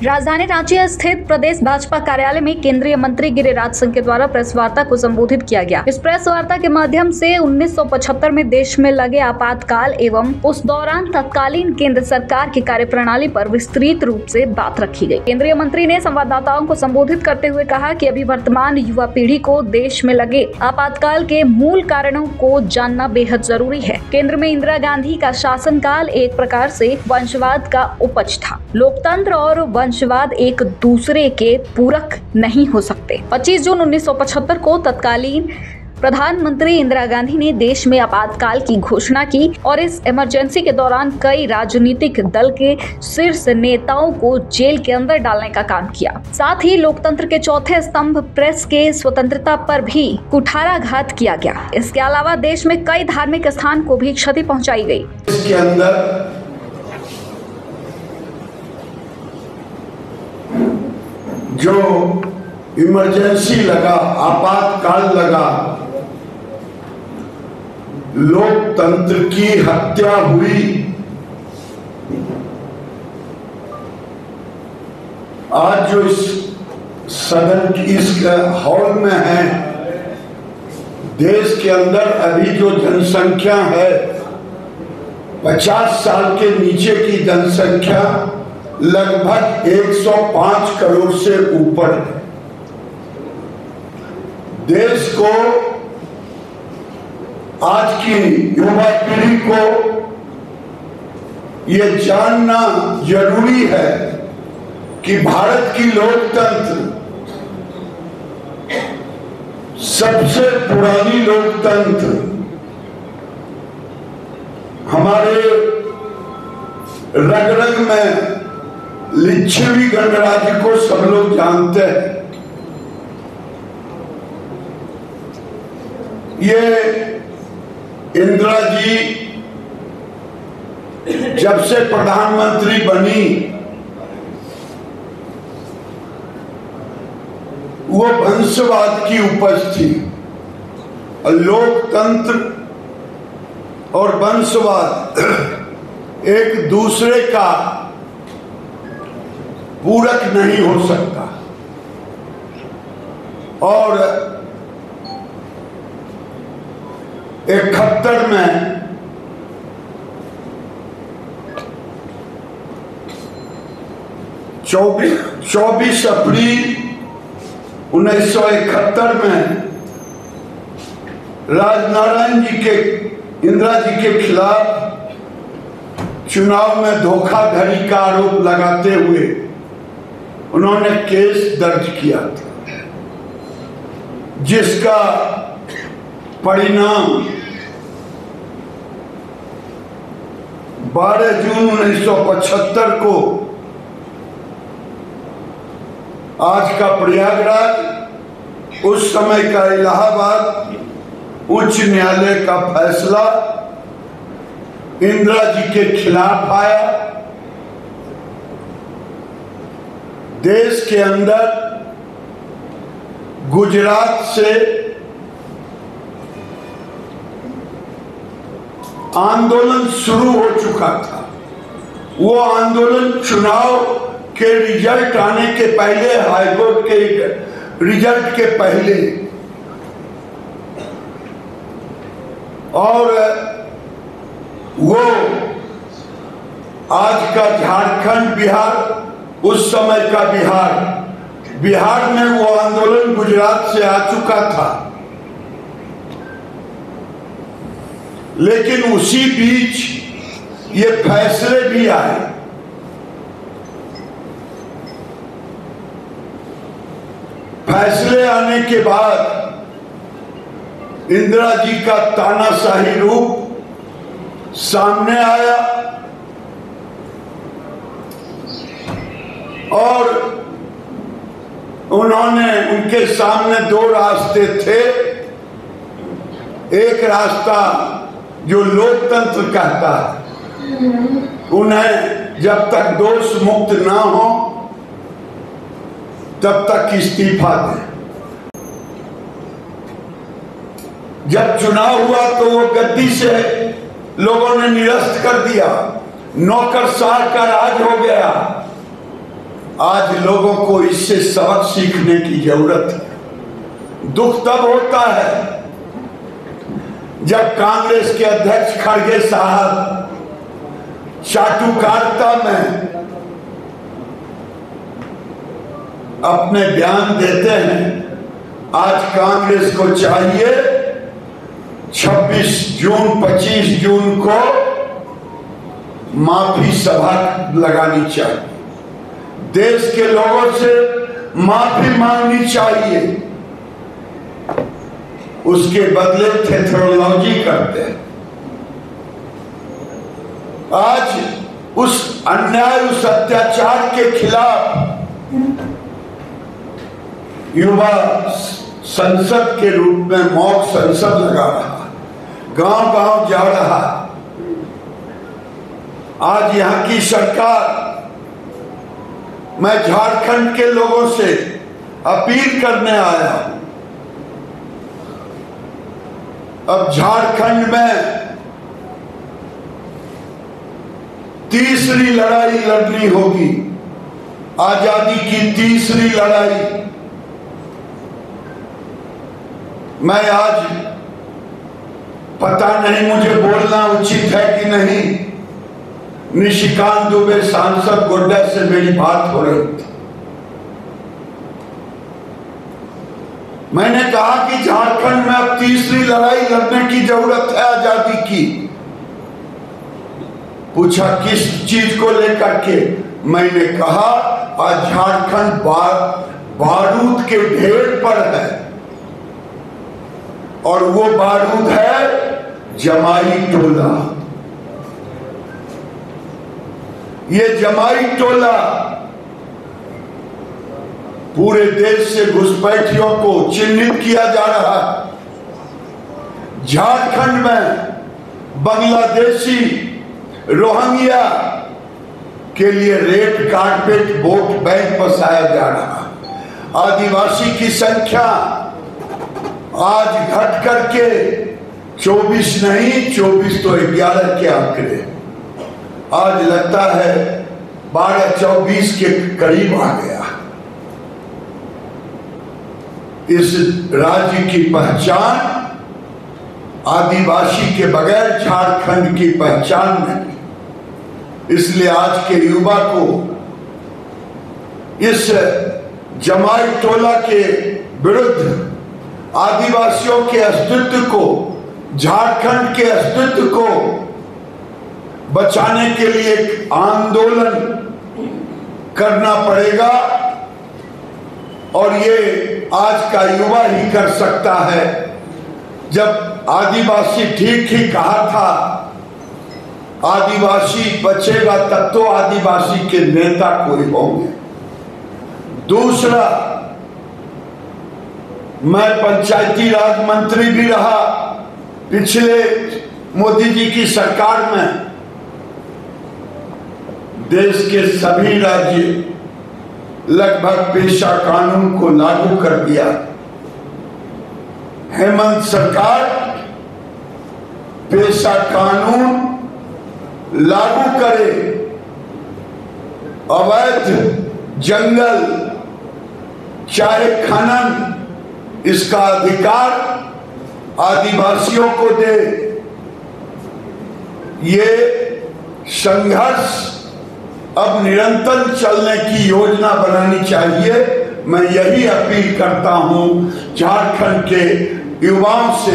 राजधानी रांची स्थित प्रदेश भाजपा कार्यालय में केंद्रीय मंत्री गिरिराज सिंह के द्वारा प्रेस वार्ता को संबोधित किया गया। इस प्रेस वार्ता के माध्यम से 1975 में देश में लगे आपातकाल एवं उस दौरान तत्कालीन केंद्र सरकार की कार्यप्रणाली पर विस्तृत रूप से बात रखी गई। केंद्रीय मंत्री ने संवाददाताओं को संबोधित करते हुए कहा कि अभी वर्तमान युवा पीढ़ी को देश में लगे आपातकाल के मूल कारणों को जानना बेहद जरूरी है। केंद्र में इंदिरा गांधी का शासनकाल एक प्रकार से वंशवाद का उपज था। लोकतंत्र और वंशवाद एक दूसरे के पूरक नहीं हो सकते। 25 जून 1975 को तत्कालीन प्रधानमंत्री इंदिरा गांधी ने देश में आपातकाल की घोषणा की और इस इमरजेंसी के दौरान कई राजनीतिक दल के शीर्ष नेताओं को जेल के अंदर डालने का काम किया। साथ ही लोकतंत्र के चौथे स्तंभ प्रेस के स्वतंत्रता पर भी कुठाराघात किया गया। इसके अलावा देश में कई धार्मिक स्थान को भी क्षति पहुंचाई गई। इसके अंदर जो इमरजेंसी लगा, आपातकाल लगा, लोकतंत्र की हत्या हुई। आज जो इस सदन की इस हॉल में है, देश के अंदर अभी जो जनसंख्या है 50 साल के नीचे की जनसंख्या लगभग 105 करोड़ से ऊपर है। देश को, आज की युवा पीढ़ी को ये जानना जरूरी है कि भारत की लोकतंत्र सबसे पुरानी लोकतंत्र, हमारे रग रग में लिच्छवी गणराज्य को सब लोग जानते हैं। ये इंदिरा जी जब से प्रधानमंत्री बनी, वो वंशवाद की उपज थी। लोकतंत्र और वंशवाद एक दूसरे का पूरक नहीं हो सकता। और 71 में चौबीस अप्रैल 1971 में राजनारायण जी के, इंदिरा जी के खिलाफ चुनाव में धोखाधड़ी का आरोप लगाते हुए उन्होंने केस दर्ज किया था, जिसका परिणाम 12 जून 1975 को आज का प्रयागराज, उस समय का इलाहाबाद उच्च न्यायालय का फैसला इंदिरा जी के खिलाफ आया। देश के अंदर गुजरात से आंदोलन शुरू हो चुका था। वो आंदोलन चुनाव के रिजल्ट आने के पहले, हाईकोर्ट के रिजल्ट के पहले, और वो आज का झारखंड, बिहार, उस समय का बिहार में वो आंदोलन गुजरात से आ चुका था। लेकिन उसी बीच ये फैसले भी आए। फैसले आने के बाद इंदिरा जी का तानाशाही रूप सामने आया और उन्होंने, उनके सामने दो रास्ते थे। एक रास्ता जो लोकतंत्र कहता है, उन्हें जब तक दोष मुक्त ना हो तब तक इस्तीफा दें। जब चुनाव हुआ तो वो गद्दी से लोगों ने निरस्त कर दिया, नौकरशाह का राज हो गया। आज लोगों को इससे सबक सीखने की जरूरत है। दुख तब होता है जब कांग्रेस के अध्यक्ष खड़गे साहब चाटुकारिता में अपने बयान देते हैं। आज कांग्रेस को चाहिए 26 जून 25 जून को माफी सभा लगानी चाहिए, देश के लोगों से माफी मांगनी चाहिए, उसके बदले थेथरोलॉजी करते हैं। आज उस अन्याय उस अत्याचार के खिलाफ युवा संसद के रूप में मॉक संसद लगा रहा, गांव गांव जा रहा। आज यहां की सरकार, मैं झारखंड के लोगों से अपील करने आया हूं। अब झारखंड में तीसरी लड़ाई लड़नी होगी, आजादी की तीसरी लड़ाई। मैं आज पता नहीं मुझे बोलना उचित है कि नहीं, निशिकांत दुबे सांसद गोड्डा से मेरी बात हो रही थी। मैंने कहा कि झारखंड में अब तीसरी लड़ाई लड़ने की जरूरत है आजादी की। पूछा किस चीज को लेकर के? मैंने कहा आज झारखंड बारूद के ढेर पर है, और वो बारूद है जमाई टोला। ये जमाई टोला पूरे देश से घुसपैठियों को चिन्हित किया जा रहा है। झारखंड में बांग्लादेशी रोहिंग्या के लिए रेड कारपेट वोट बैंक बसाया जा रहा है। आदिवासी की संख्या आज घट करके 24 नहीं, 24 तो 11 के आंकड़े, आज लगता है 12-24 के करीब आ गया। इस राज्य की पहचान आदिवासी के बगैर झारखंड की पहचान नहीं। इसलिए आज के युवा को इस जमाई टोला के विरुद्ध, आदिवासियों के अस्तित्व को, झारखंड के अस्तित्व को बचाने के लिए एक आंदोलन करना पड़ेगा, और ये आज का युवा ही कर सकता है। जब आदिवासी ठीक ही कहा था, आदिवासी बचेगा तब तो आदिवासी के नेता कोई होंगे। दूसरा, मैं पंचायती राज मंत्री भी रहा पिछले मोदी जी की सरकार में। देश के सभी राज्य लगभग पेशा कानून को लागू कर दिया। हेमंत सरकार पेशा कानून लागू करे, अवैध जंगल चाहे खनन, इसका अधिकार आदिवासियों को दे। ये संघर्ष अब निरंतर चलने की योजना बनानी चाहिए। मैं यही अपील करता हूं झारखंड के युवाओं से।